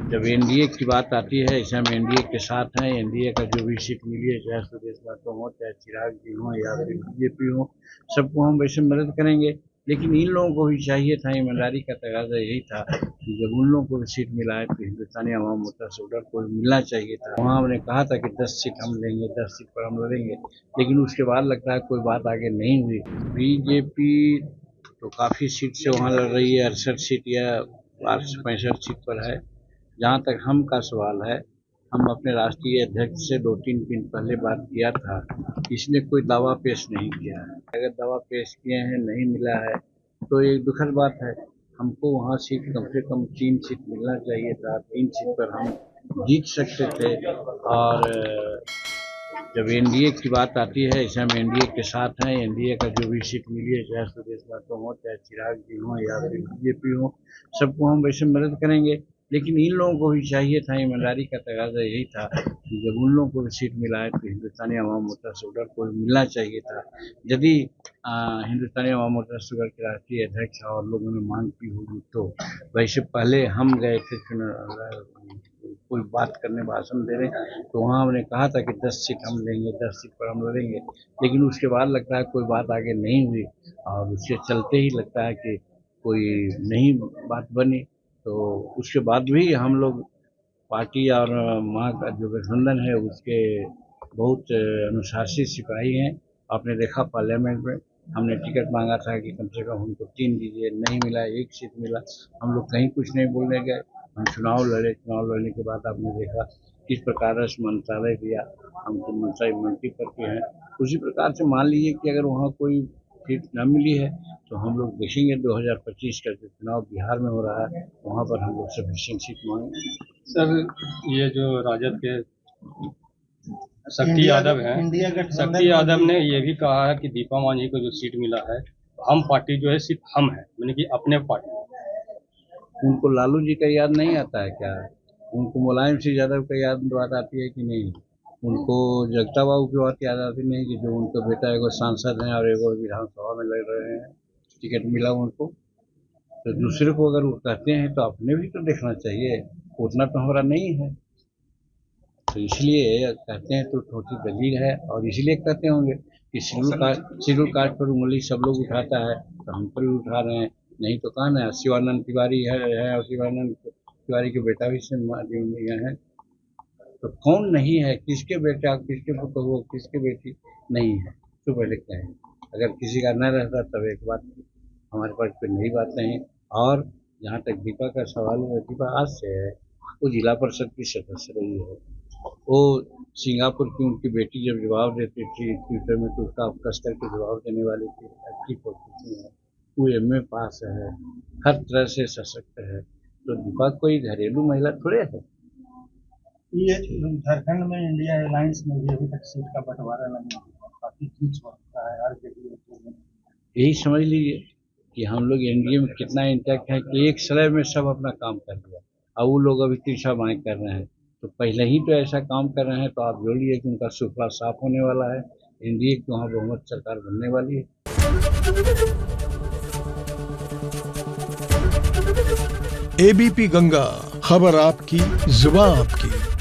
जब एनडीए की बात आती है, ऐसे हम एनडीए के साथ हैं। एनडीए का जो भी सीट मिली है, चाहे सुदेश महतो हो, चाहे चिराग जी हो या फिर बीजेपी हो, सबको हम वैसे मदद करेंगे। लेकिन इन लोगों को भी चाहिए था, ईमानदारी का तकाजा यही था कि जब उन लोगों को भी सीट मिला है तो हिंदुस्तानी अवाम मोर्चा से उधर को मिलना चाहिए था। वहाँ हमने कहा था कि 10 सीट हम लेंगे, 10 सीट पर हम लड़ेंगे, लेकिन उसके बाद लगता है कोई बात आगे नहीं हुई। बीजेपी तो काफ़ी सीट से वहाँ लड़ रही है, 68 सीट या 65 सीट पर है। जहाँ तक हम का सवाल है, हम अपने राष्ट्रीय अध्यक्ष से 2-3 दिन पहले बात किया था, इसने कोई दावा पेश नहीं किया है। अगर दावा पेश किए हैं, नहीं मिला है तो एक दुखद बात है। हमको वहाँ सीट कम से कम 3 सीट मिलना चाहिए था, 3 सीट पर हम जीत सकते थे। और जब एनडीए की बात आती है, ऐसे हम एनडीए के साथ हैं। एनडीए का जो भी सीट मिली है, चाहे सुदेश महतो हो, चाहे चिराग जी हो या फिर बीजेपी हो, सबको हम वैसे मदद करेंगे। लेकिन इन लोगों को भी चाहिए था, ईमानदारी का तकाजा यही था कि जब उन लोगों को भी सीट मिला है तो हिंदुस्तानी अवाम मोर्चा से उधर को मिलना चाहिए था। यदि हिंदुस्तानी अवाम मोर्चा शुगर के राष्ट्रीय अध्यक्ष और लोगों ने मांग की होगी तो वैसे पहले हम गए थे कोई बात करने, भाषण दे रहे, तो वहाँ हमने कहा था कि 10 सीट हम लेंगे, 10 सीट पर हम लड़ेंगे, लेकिन उसके बाद लगता है कोई बात आगे नहीं हुई और उसके चलते ही लगता है कि कोई नहीं बात बनी। तो उसके बाद भी हम लोग पार्टी और वहाँ का जो गठबंधन है उसके बहुत अनुशासित सिपाही हैं। आपने देखा पार्लियामेंट में हमने टिकट मांगा था कि कम से कम हमको 3 दीजिए, नहीं मिला, 1 सीट मिला। हम लोग कहीं कुछ नहीं बोलने गए, हम चुनाव लड़े। चुनाव लड़ने के बाद आपने देखा किस प्रकार रस मंत्रालय दिया, हमको मंत्री करके हैं। उसी प्रकार से मान लीजिए कि अगर वहाँ कोई सीट न मिली है तो हम लोग देखेंगे 2025 का जो चुनाव बिहार में हो रहा है, वहाँ पर हम लोग सफिशिएंट सीट मांगेंगे। सर, ये जो राजद के शक्ति यादव हैं, शक्ति यादव ने ये भी कहा है कि दीपा मांझी को जो सीट मिला है, हम पार्टी जो है सिर्फ हम है, यानी कि अपने पार्टी। उनको लालू जी का याद नहीं आता है क्या? उनको मुलायम सिंह यादव का याद बात आती है कि नहीं? उनको जगता बाबू की बात याद आती नहीं कि जो उनका बेटा एगो सांसद हैं और एगो विधानसभा में लड़ रहे हैं, टिकट मिला उनको। तो दूसरे को अगर वो कहते हैं तो अपने भी तो देखना चाहिए, उतना तो हमारा नहीं है। तो इसलिए कहते हैं तो छोटी दलील है, और इसलिए कहते होंगे कि शेड्यूल कास्ट पर उंगली सब लोग उठाता है तो हम पर भी उठा रहे हैं। नहीं तो कहा ना, शिवानंद तिवारी है और शिवानंद तिवारी के बेटा भी से है, तो कौन नहीं है? किसके बेटा, किसके पुत्र, किसके बेटी नहीं है? तो पहले कहें, अगर किसी का न रहता तब एक बात, हमारे पास कोई नई बात नहीं। और जहाँ तक दीपा का सवाल है, दीपा आज से है, वो जिला परिषद की सदस्य रही है। वो सिंगापुर की उनकी बेटी जब जवाब देती थी ट्विटर में तो उसका कस करके जवाब देने वाली थी, एक्टिव पॉलिटिशियन है, वो MA पास है, हर तरह से सशक्त है। तो दीपा कोई घरेलू महिला थोड़े है। ये झारखंड में इंडिया अलायंस में भी अभी तक सीट का बंटवारा नहीं हुआ, काफी खींच होता है हर जगह। यही समझ लीजिए कि हम लोग एनडीए में कितना इंटैक्ट है कि एक समय में सब अपना काम कर लिया, और वो लोग अभी तीसरा बाएं कर रहे हैं, तो पहले ही तो ऐसा काम कर रहे हैं। तो आप जोड़िए कि उनका सुफला साफ होने वाला है, एनडीए की वहाँ बहुमत सरकार बनने वाली है। ABP गंगा, खबर आपकी, जुबान आपकी।